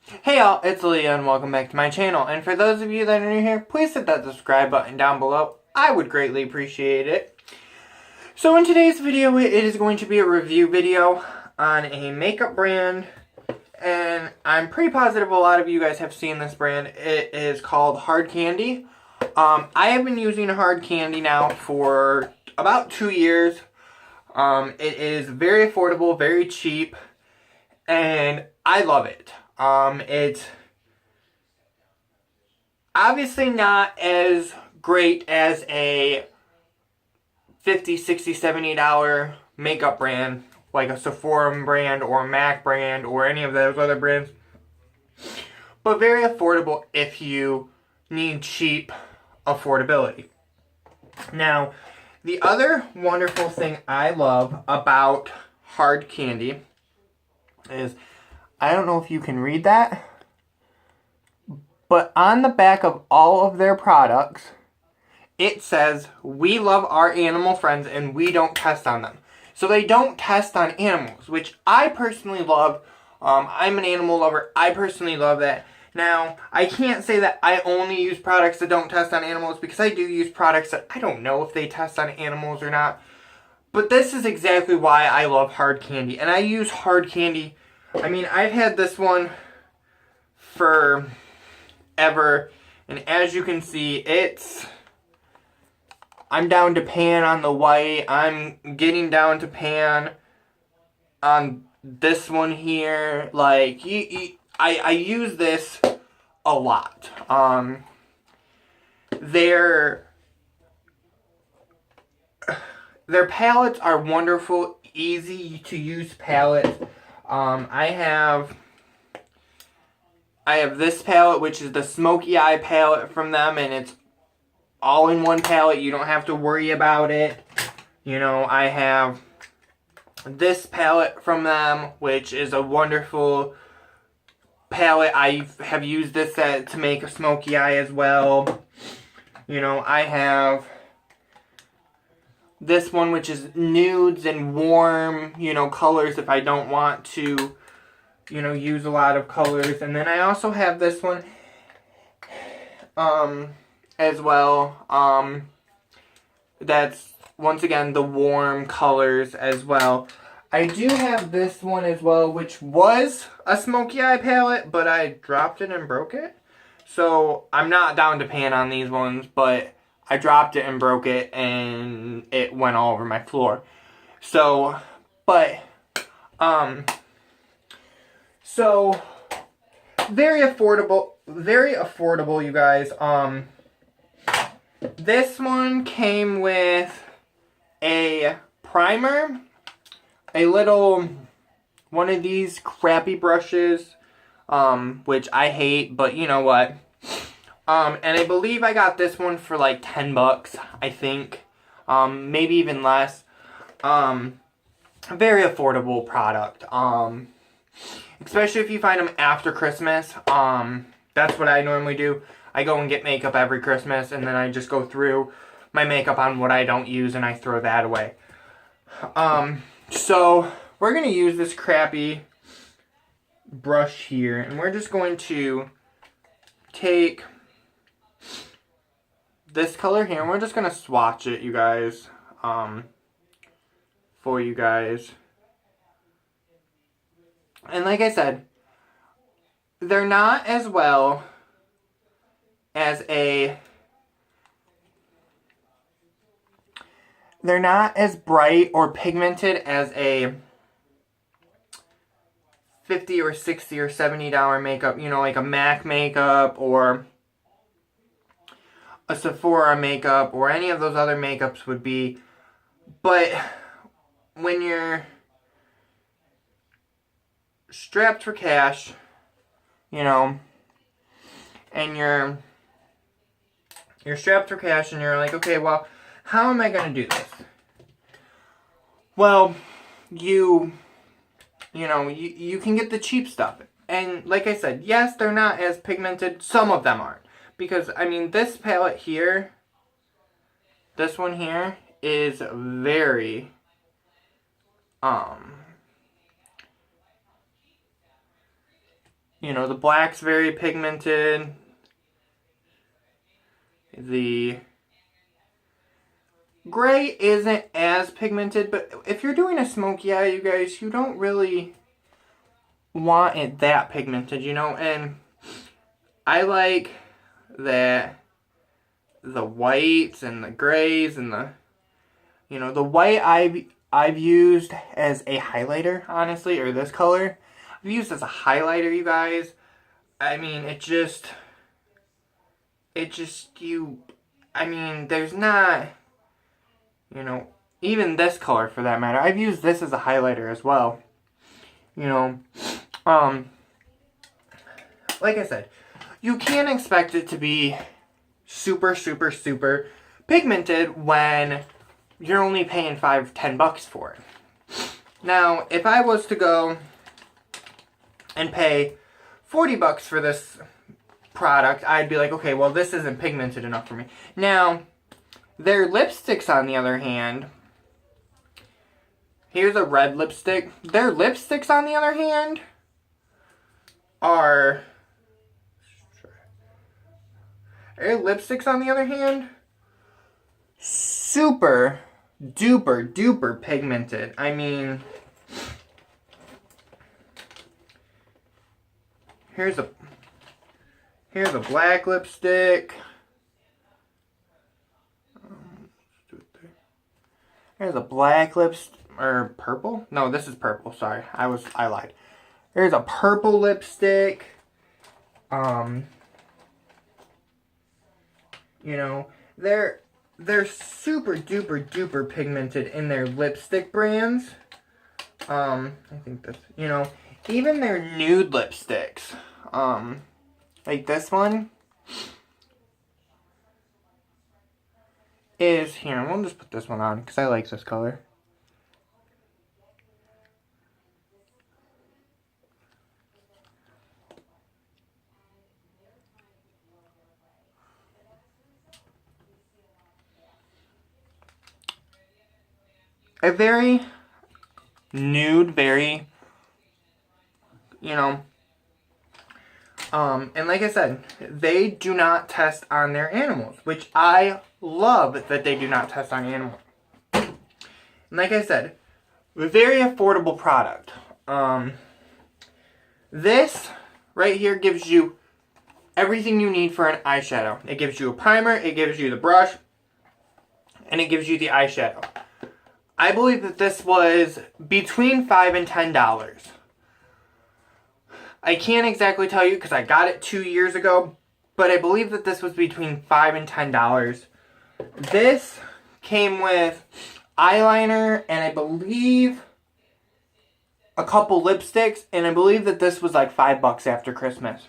Hey y'all, it's Leah and welcome back to my channel. And for those of you that are new here, please hit that subscribe button down below. I would greatly appreciate it. So in today's video, it is going to be a review video on a makeup brand. And I'm pretty positive a lot of you guys have seen this brand. It is called Hard Candy. I have been using Hard Candy now for about 2 years. It is very affordable, very cheap, and I love it. It's obviously not as great as a $50, $60, $70 makeup brand like a Sephora brand or a MAC brand or any of those other brands, but very affordable if you need cheap affordability. Now, the other wonderful thing I love about Hard Candy is, I don't know if you can read that, but on the back of all of their products, it says, "We love our animal friends and we don't test on them." So they don't test on animals, which I personally love. I'm an animal lover. I personally love that. Now, I can't say that I only use products that don't test on animals, because I do use products that I don't know if they test on animals or not. But this is exactly why I love Hard Candy. And I use Hard Candy. I mean, I've had this one for ever. And as you can see, I'm down to pan on the white. I'm getting down to pan on this one here. Like, I use this a lot. Their palettes are wonderful, easy to use palettes. I have this palette, which is the Smoky Eye palette from them, and it's all in one palette. You don't have to worry about it. You know, I have this palette from them, which is a wonderful palette. I have used this to make a Smoky Eye as well. You know, I have this one, which is nudes and warm, colors if I don't want to, use a lot of colors. And then I also have this one, as well. That's, once again, the warm colors as well. I do have this one as well, which was a Smoky Eye palette, but I dropped it and broke it. So I'm not down to pan on these ones, but I dropped it and broke it, and it went all over my floor. So, so very affordable, you guys. This one came with a primer, a little one of these crappy brushes, which I hate, but you know what. And I believe I got this one for like $10, I think. Maybe even less. Very affordable product. Especially if you find them after Christmas. That's what I normally do. I go and get makeup every Christmas, and then I just go through my makeup on what I don't use, and I throw that away. So we're going to use this crappy brush here, and we're just going to take this color here, and we're just going to swatch it, you guys, for you guys. And like I said, they're not as well as they're not as bright or pigmented as a $50 or $60 or $70 makeup, like a MAC makeup or a Sephora makeup or any of those other makeups would be. But when you're strapped for cash, and you're strapped for cash and you're like, okay, well, how am I going to do this? Well, you can get the cheap stuff. And like I said, yes, they're not as pigmented. Some of them aren't. Because, I mean, this palette here, this one here, is very, You know, the black's very pigmented. The gray isn't as pigmented, but if you're doing a smoky eye, you guys, you don't really want it that pigmented, you know? And I like that the whites and the grays and the, you know, the white I've used as a highlighter, honestly, or this color. I've used as a highlighter, you guys. I mean, I mean, there's not, you know, even this color for that matter. I've used this as a highlighter as well. You know, like I said, you can't expect it to be super, super, super pigmented when you're only paying $5-10 for it. Now, if I was to go and pay $40 for this product, I'd be like, okay, well, this isn't pigmented enough for me. Now, their lipsticks, on the other hand, here's a red lipstick. Their lipsticks, on the other hand, are... super duper duper pigmented. I mean, here's a black lipstick. Here's a black lipstick, or purple? No, this is purple. Sorry, I lied. There's a purple lipstick. You know, they're super duper duper pigmented in their lipstick brands. I think that's, you know, even their nude lipsticks. Like this one is here. We'll just put this one on because I like this color. A very nude, very, you know, and like I said, they do not test on their animals, which I love that they do not test on animals. And like I said, a very affordable product. This right here gives you everything you need for an eyeshadow. It gives you a primer, it gives you the brush, and it gives you the eyeshadow. I believe that this was between $5 and $10. I can't exactly tell you because I got it 2 years ago, but I believe that this was between $5 and $10. This came with eyeliner and I believe a couple lipsticks, and I believe that this was like $5 after Christmas.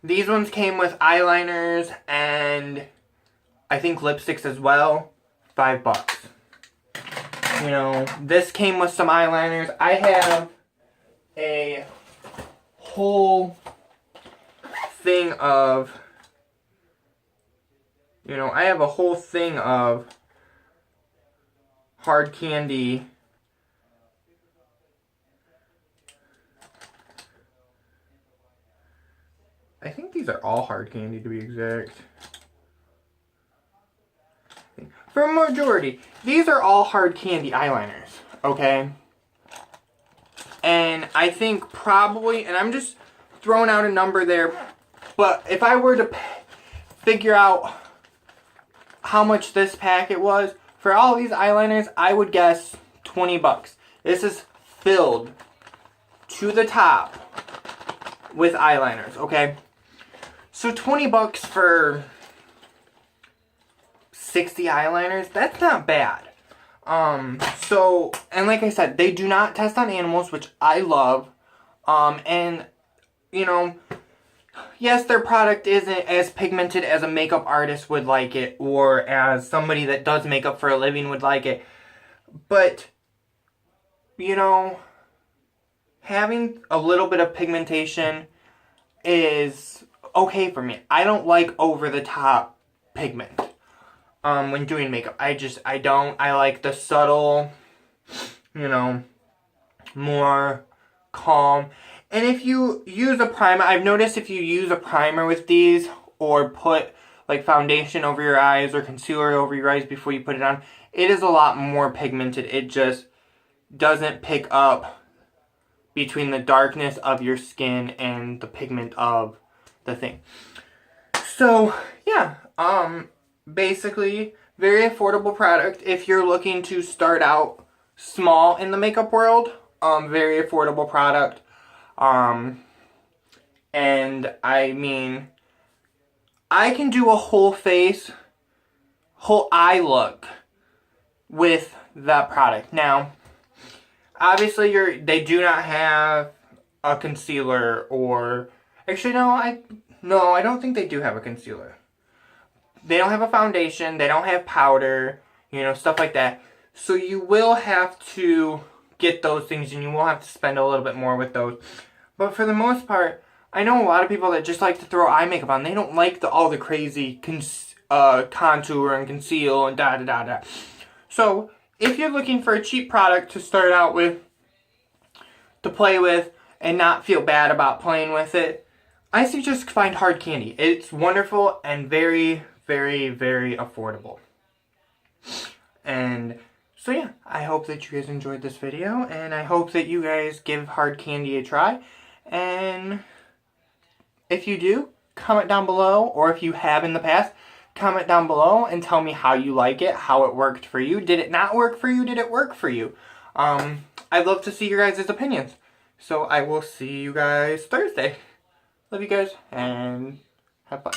These ones came with eyeliners and I think lipsticks as well, $5. You know, this came with some eyeliners. I have a whole thing of, you know, I have a whole thing of hard candy. I think these are all hard candy to be exact. For a majority, these are all hard candy eyeliners, okay? And I think probably, and I'm just throwing out a number there, but if I were to figure out how much this packet was, for all these eyeliners, I would guess $20. This is filled to the top with eyeliners, okay? So $20 for 60 eyeliners, that's not bad. So, and like I said, they do not test on animals, which I love. And, you know, yes, their product isn't as pigmented as a makeup artist would like it, or as somebody that does makeup for a living would like it. But, you know, having a little bit of pigmentation is okay for me. I don't like over-the-top pigment. When doing makeup, I like the subtle, you know, more calm. And if you use a primer, I've noticed if you use a primer with these, or put like foundation over your eyes or concealer over your eyes before you put it on, it is a lot more pigmented. It just doesn't pick up between the darkness of your skin and the pigment of the thing. So yeah, basically very affordable product if you're looking to start out small in the makeup world. Very affordable product. And I mean, I can do a whole face, whole eye look with that product. Now, obviously they do not have a concealer, or actually no, I don't think they do have a concealer. They don't have a foundation, they don't have powder, you know, stuff like that. So you will have to get those things, and you will have to spend a little bit more with those. But for the most part, I know a lot of people that just like to throw eye makeup on. They don't like all the crazy contour and conceal and da-da-da-da. So if you're looking for a cheap product to start out with, to play with, and not feel bad about playing with it, I suggest find Hard Candy. It's wonderful and very, very, very affordable. And so yeah, I hope that you guys enjoyed this video, and I hope that you guys give Hard Candy a try. And if you do, comment down below, or if you have in the past, comment down below and tell me how you like it, how it worked for you. Did it not work for you? Did it work for you? I'd love to see your guys' opinions. So I will see you guys Thursday. Love you guys, and have fun.